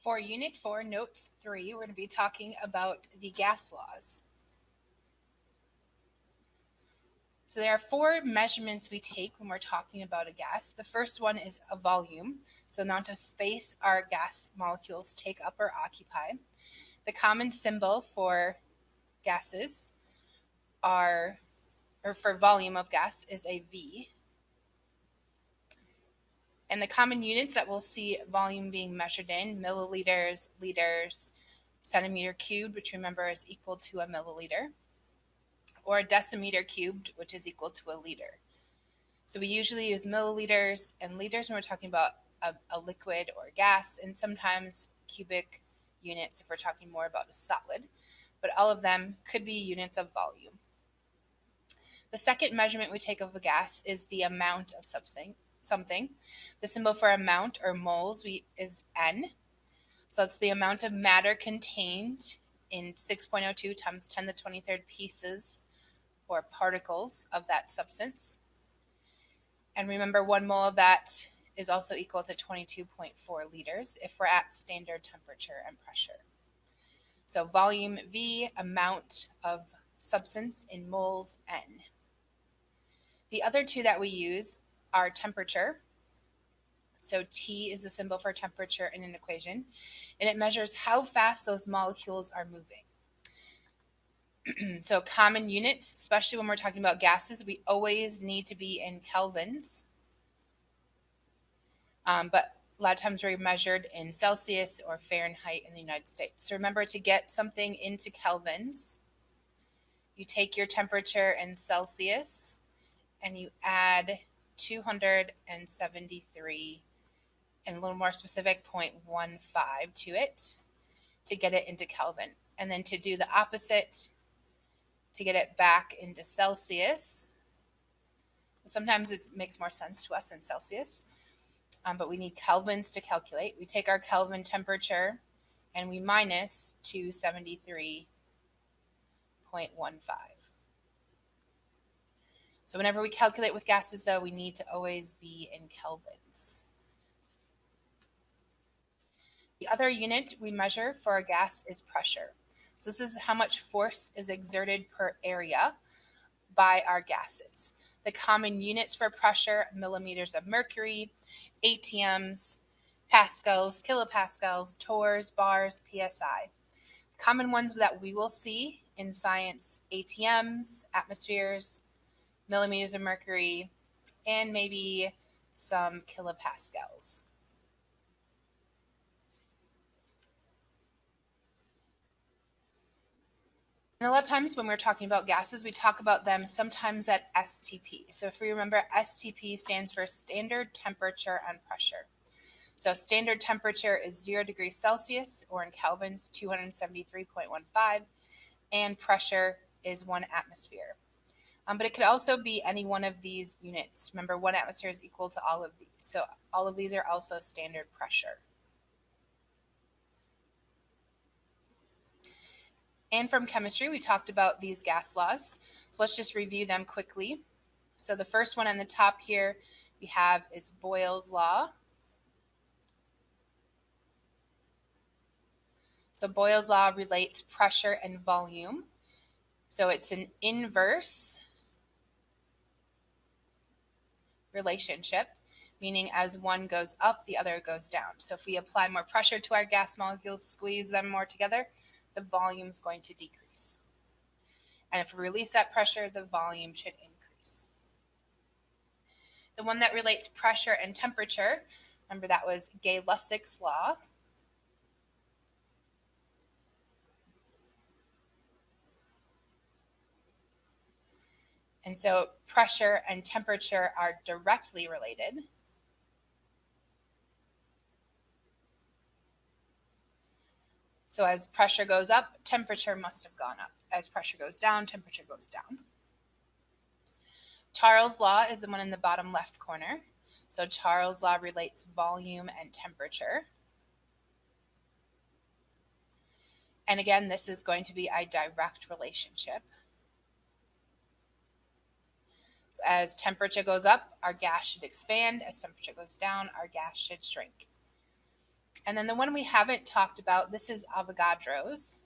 For Unit 4, Notes 3, we're going to be talking about the gas laws. So there are 4 measurements we take when we're talking about a gas. The first one is a volume, so the amount of space our gas molecules take up or occupy. The common symbol for gases for volume of gas is a V. And the common units that we'll see volume being measured in, milliliters, liters, centimeter cubed, which remember is equal to a milliliter, or a decimeter cubed, which is equal to a liter. So we usually use milliliters and liters when we're talking about a liquid or gas, and sometimes cubic units if we're talking more about a solid, but all of them could be units of volume. The second measurement we take of a gas is the amount of something. The symbol for amount or moles is N. So it's the amount of matter contained in 6.02 times 10 to the 23rd pieces or particles of that substance. And remember, 1 mole of that is also equal to 22.4 liters if we're at standard temperature and pressure. So volume V, amount of substance in moles N. The other 2 that we use are temperature. So T is the symbol for temperature in an equation, and it measures how fast those molecules are moving. So common units, especially when we're talking about gases, we always need to be in kelvins. But a lot of times we're measured in Celsius or Fahrenheit in the United States. So remember, to get something into kelvins, you take your temperature in Celsius and you add 273 and a little more specific 0.15 to it to get it into Kelvin. And then to do the opposite, to get it back into Celsius. Sometimes it makes more sense to us in Celsius, but we need kelvins to calculate. We take our Kelvin temperature and we minus 273.15. So whenever we calculate with gases, though, we need to always be in kelvins. The other unit we measure for a gas is pressure. So this is how much force is exerted per area by our gases. The common units for pressure: millimeters of mercury, ATMs, pascals, kilopascals, torrs, bars, psi. Common ones that we will see in science: ATMs, atmospheres, millimeters of mercury, and maybe some kilopascals. And a lot of times when we're talking about gases, we talk about them sometimes at STP. So if we remember, STP stands for standard temperature and pressure. So standard temperature is 0 degrees Celsius, or in kelvins 273.15, and pressure is 1 atmosphere. But it could also be any one of these units. Remember, 1 atmosphere is equal to all of these. So all of these are also standard pressure. And from chemistry, we talked about these gas laws. So let's just review them quickly. So the first one on the top here we have is Boyles' law. So Boyles' law relates pressure and volume. So it's an inverse relationship, meaning as one goes up, the other goes down. So if we apply more pressure to our gas molecules, squeeze them more together, the volume is going to decrease. And if we release that pressure, the volume should increase. The one that relates pressure and temperature, remember that was Gay-Lussacs' law. And so pressure and temperature are directly related. So as pressure goes up, temperature must have gone up. As pressure goes down, temperature goes down. Charles' law is the one in the bottom left corner. So Charles' law relates volume and temperature. And again, this is going to be a direct relationship. So as temperature goes up, our gas should expand. As temperature goes down, our gas should shrink. And then the one we haven't talked about, this is Avogadros.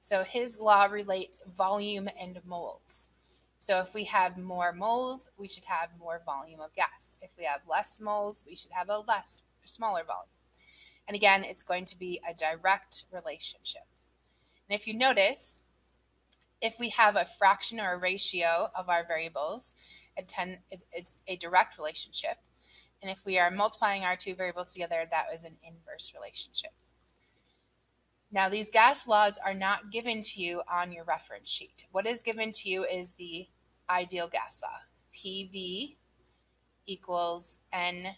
So his law relates volume and moles. So if we have more moles, we should have more volume of gas. If we have less moles, we should have a smaller volume. And again, it's going to be a direct relationship. And if you notice, if we have a fraction or a ratio of our variables, it's a direct relationship. And if we are multiplying our two variables together, that is an inverse relationship. Now, these gas laws are not given to you on your reference sheet. What is given to you is the ideal gas law, PV equals nRT.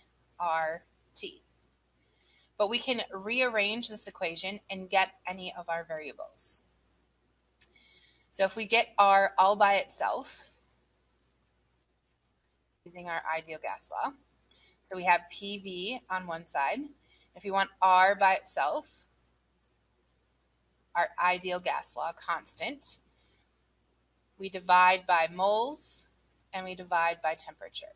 But we can rearrange this equation and get any of our variables. So if we get R all by itself, using our ideal gas law, so we have PV on one side. If we want R by itself, our ideal gas law constant, we divide by moles and we divide by temperature.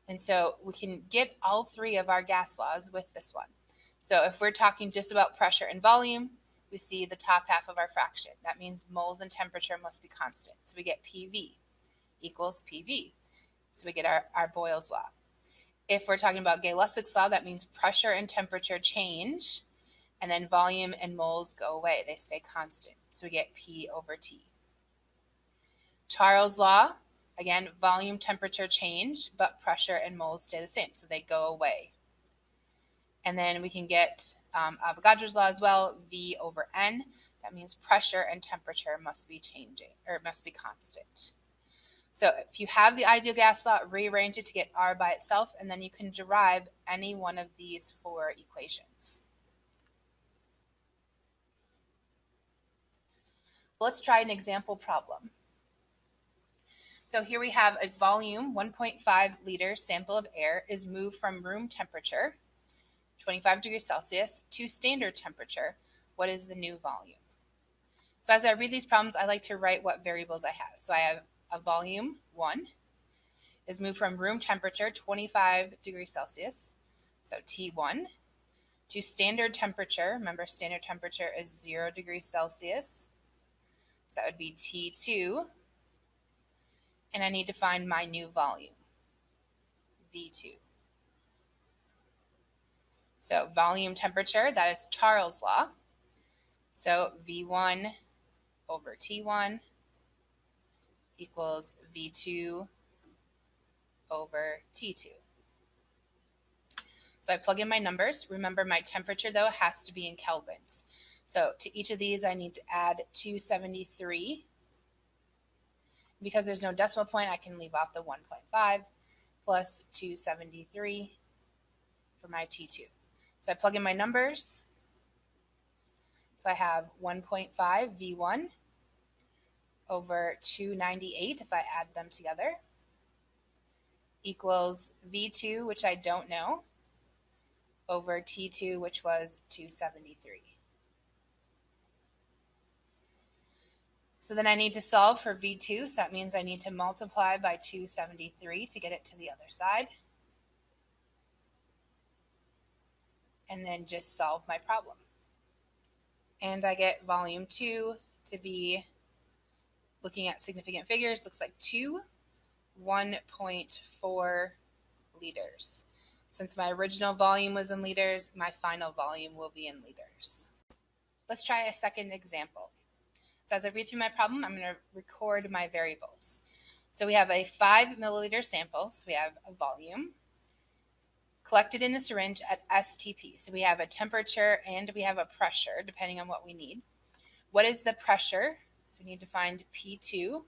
And so we can get all three of our gas laws with this one. So if we're talking just about pressure and volume, we see the top half of our fraction. That means moles and temperature must be constant. So we get PV equals PV. So we get our Boyles law. If we're talking about Gay-Lussacs law, that means pressure and temperature change, and then volume and moles go away. They stay constant. So we get P over T. Charles' law, again, volume, temperature change, but pressure and moles stay the same. So they go away. And then we can get Avogadros' law as well, V over N. That means pressure and temperature must be changing, or must be constant. So if you have the ideal gas law, rearrange it to get R by itself, and then you can derive any one of these four equations. So let's try an example problem. So here we have a volume, 1.5 liter sample of air is moved from room temperature, 25 degrees Celsius, to standard temperature. What is the new volume? So as I read these problems, I like to write what variables I have. So I have a volume 1 is moved from room temperature, 25 degrees Celsius, so T1, to standard temperature. Remember, standard temperature is 0 degrees Celsius. So that would be T2. And I need to find my new volume, V2. So volume temperature, that is Charles' law. So V1 over T1 equals V2 over T2. So I plug in my numbers. Remember, my temperature, though, has to be in kelvins. So to each of these, I need to add 273. Because there's no decimal point, I can leave off the 1.5 plus 273 for my T2. So I plug in my numbers. So I have 1.5 V1 over 298, if I add them together, equals V2, which I don't know, over T2, which was 273. So then I need to solve for V2, so that means I need to multiply by 273 to get it to the other side. And then just solve my problem. And I get volume 2 to be, looking at significant figures, looks like 1.4 liters. Since my original volume was in liters, my final volume will be in liters. Let's try a second example. So as I read through my problem, I'm going to record my variables. So we have a 5 milliliter sample, so we have a volume, collected in a syringe at STP. So we have a temperature and we have a pressure, depending on what we need. What is the pressure? So we need to find P2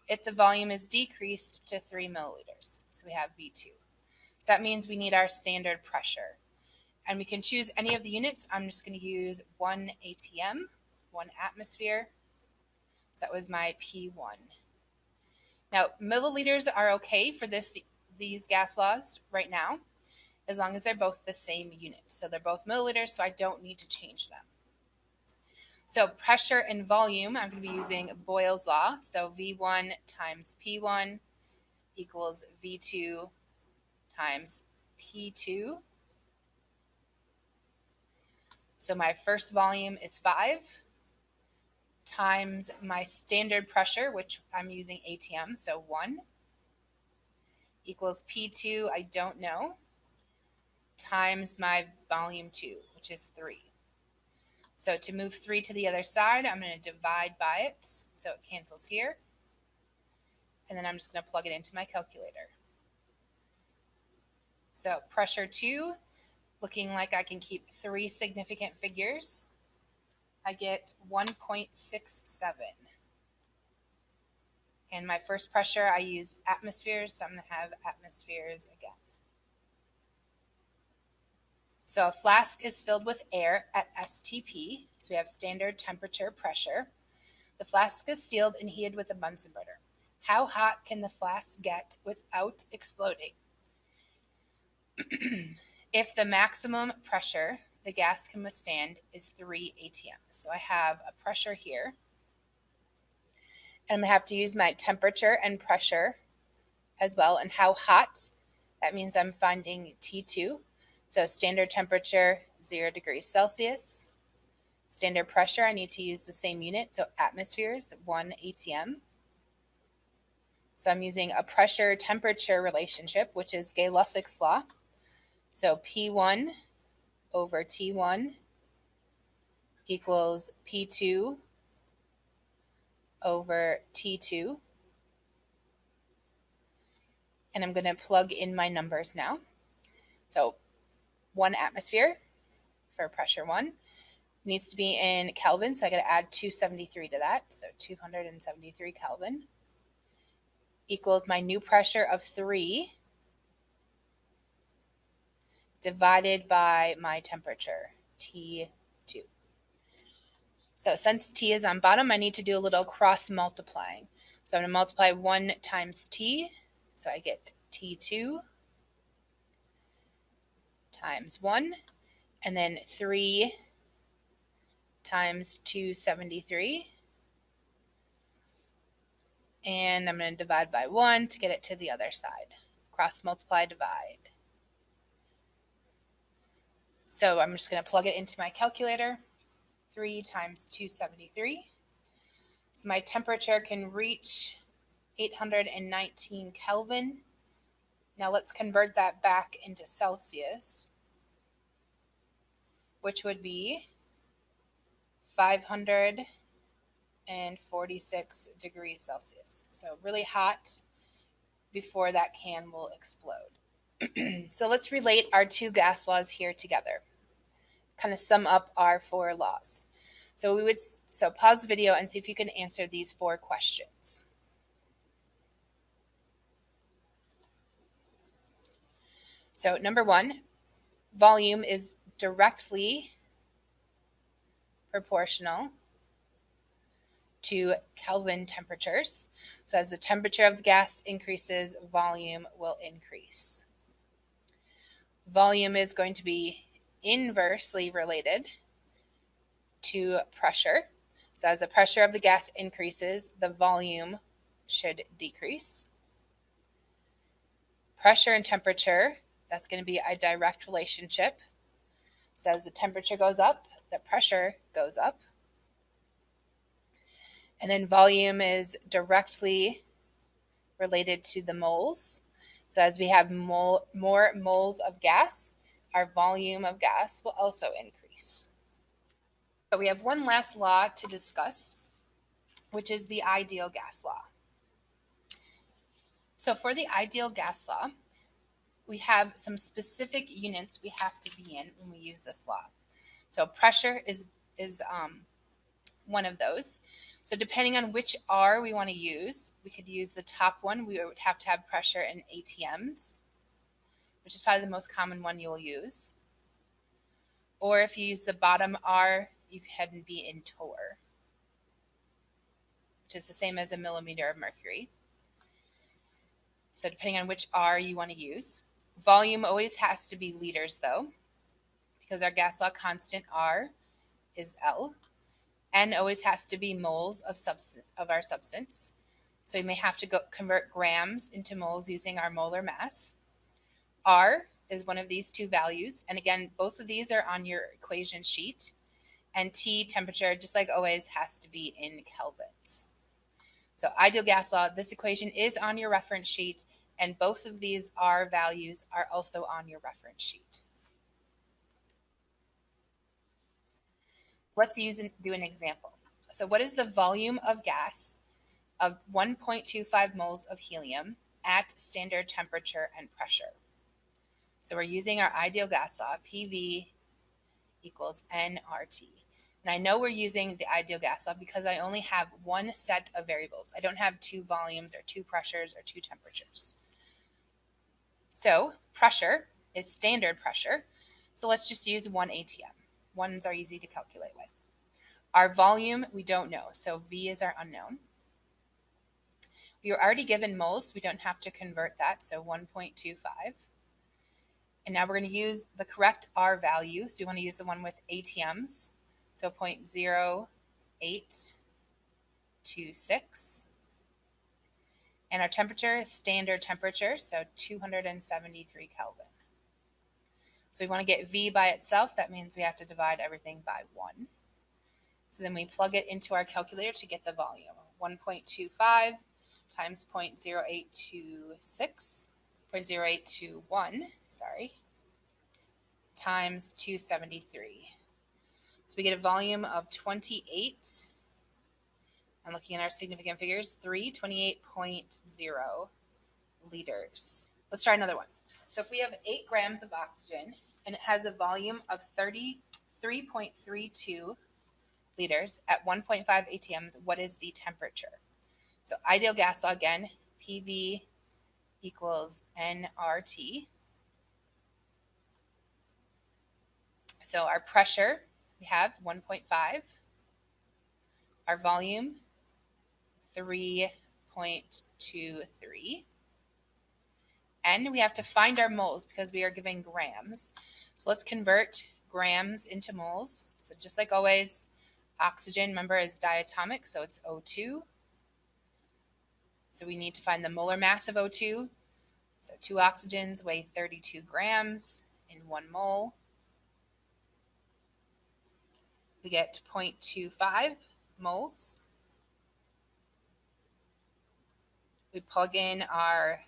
if the volume is decreased to 3 milliliters. So we have V2. So that means we need our standard pressure. And we can choose any of the units. I'm just going to use 1 ATM, 1 atmosphere. So that was my P1. Now, milliliters are okay for these gas laws right now, as long as they're both the same unit. So they're both milliliters, so I don't need to change them. So pressure and volume, I'm going to be using Boyles' law. So V1 times P1 equals V2 times P2. So my first volume is 5 times my standard pressure, which I'm using ATM, so 1, equals P2, I don't know, times my volume 2, which is 3. So to move 3 to the other side, I'm going to divide by it, so it cancels here. And then I'm just going to plug it into my calculator. So pressure 2, looking like I can keep 3 significant figures. I get 1.67. And my first pressure, I used atmospheres, so I'm going to have atmospheres again. So a flask is filled with air at STP, so we have standard temperature pressure. The flask is sealed and heated with a Bunsen burner. How hot can the flask get without exploding? If the maximum pressure the gas can withstand is 3 atms. So I have a pressure here. And I'm going to have to use my temperature and pressure as well. And how hot, that means I'm finding T2. So standard temperature, 0 degrees Celsius. Standard pressure, I need to use the same unit. So atmospheres, 1 atm. So I'm using a pressure-temperature relationship, which is Gay-Lussacs law. So P1 over T1 equals P2 over T2. And I'm going to plug in my numbers now. So 1 atmosphere for pressure 1 needs to be in Kelvin, so I got to add 273 to that. So 273 Kelvin equals my new pressure of 3 divided by my temperature, T2. So since T is on bottom, I need to do a little cross multiplying. So I'm going to multiply 1 times T, so I get T2 times 1, and then 3 times 273. And I'm going to divide by 1 to get it to the other side. Cross multiply, divide. So I'm just going to plug it into my calculator. 3 times 273. So my temperature can reach 819 Kelvin. Now let's convert that back into Celsius, which would be 546 degrees Celsius. So really hot before that can will explode. So let's relate our 2 gas laws here together. Kind of sum up our 4 laws. So pause the video and see if you can answer these 4 questions. So number 1, volume is directly proportional to Kelvin temperatures. So as the temperature of the gas increases, volume will increase. Volume is going to be inversely related to pressure. So as the pressure of the gas increases, the volume should decrease. Pressure and temperature, that's going to be a direct relationship. So as the temperature goes up, the pressure goes up. And then volume is directly related to the moles. So as we have more moles of gas, our volume of gas will also increase. So we have one last law to discuss, which is the ideal gas law. So for the ideal gas law, we have some specific units we have to be in when we use this law. So pressure is one of those. So depending on which R we want to use, we could use the top one. We would have to have pressure in ATMs, which is probably the most common one you'll use. Or if you use the bottom R, you can be in torr, which is the same as a millimeter of mercury. So depending on which R you want to use. Volume always has to be liters though, because our gas law constant R is L. N always has to be moles of our substance. So we may have to convert grams into moles using our molar mass. R is one of these two values. And again, both of these are on your equation sheet. And T, temperature, just like always, has to be in kelvins. So ideal gas law, this equation is on your reference sheet, and both of these R values are also on your reference sheet. Let's do an example. So what is the volume of gas of 1.25 moles of helium at standard temperature and pressure? So we're using our ideal gas law, PV equals nRT. And I know we're using the ideal gas law because I only have one set of variables. I don't have two volumes or two pressures or two temperatures. So pressure is standard pressure. So let's just use 1 atm. Ones are easy to calculate with. Our volume, we don't know. So V is our unknown. We were already given moles, so we don't have to convert that. So 1.25. And now we're going to use the correct R value. So we want to use the one with atms. So 0.0826. And our temperature is standard temperature, so 273 Kelvin. So we want to get V by itself. That means we have to divide everything by 1. So then we plug it into our calculator to get the volume. 1.25 times 0.0826, 0.0821, times 273. So we get a volume of 28, and looking at our significant figures, 328.0 liters. Let's try another one. So if we have 8 grams of oxygen and it has a volume of 33.32 liters at 1.5 atms, what is the temperature? So ideal gas law again, PV equals nRT. So our pressure, we have 1.5. Our volume, 3.23. And we have to find our moles because we are given grams. So let's convert grams into moles. So just like always, oxygen, remember, is diatomic, so it's O2. So we need to find the molar mass of O2. So 2 oxygens weigh 32 grams in 1 mole. We get 0.25 moles. We plug in our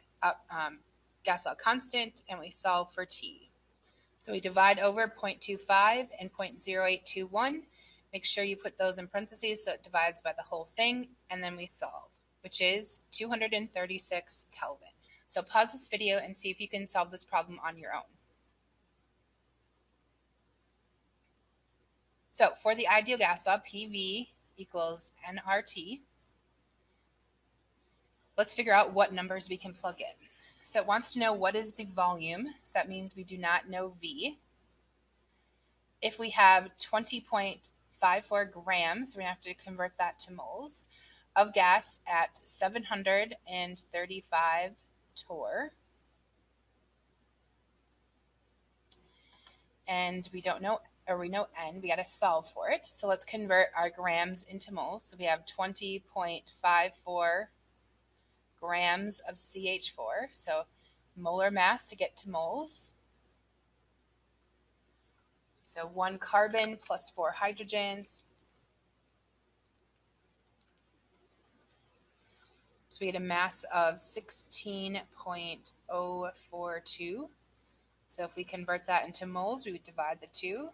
gas law constant and we solve for T. So we divide over 0.25 and 0.0821. Make sure you put those in parentheses so it divides by the whole thing, and then we solve, which is 236 Kelvin. So pause this video and see if you can solve this problem on your own. So for the ideal gas law, PV equals nRT. Let's figure out what numbers we can plug in. So it wants to know what is the volume. So that means we do not know V. If we have 20.54 grams, we're going to have to convert that to moles of gas at 735 torr. And we don't know, or we know N, we got to solve for it. So let's convert our grams into moles. So we have 20.54 grams of CH4. So molar mass to get to moles. So 1 carbon plus 4 hydrogens. So we get a mass of 16.042. So if we convert that into moles, we would divide the 2.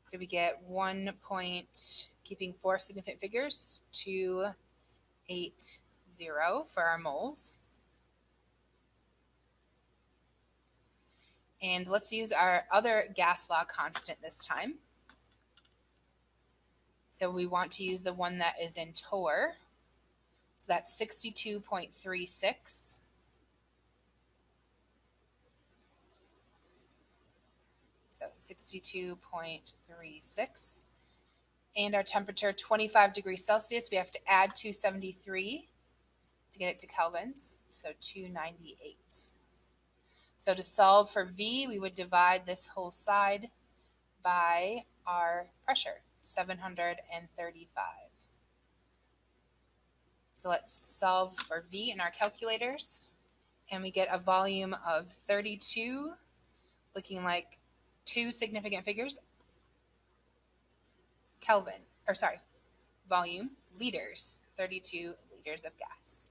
So we get 1 point, keeping 4 significant figures, 280 for our moles. And let's use our other gas law constant this time. So we want to use the one that is in torr. So that's 62.36. So 62.36. And our temperature, 25 degrees Celsius. We have to add 273 to get it to kelvins. So 298. So to solve for V, we would divide this whole side by our pressure, 735. So let's solve for V in our calculators. And we get a volume of 32, looking like two significant figures. Volume, liters, 32 liters of gas.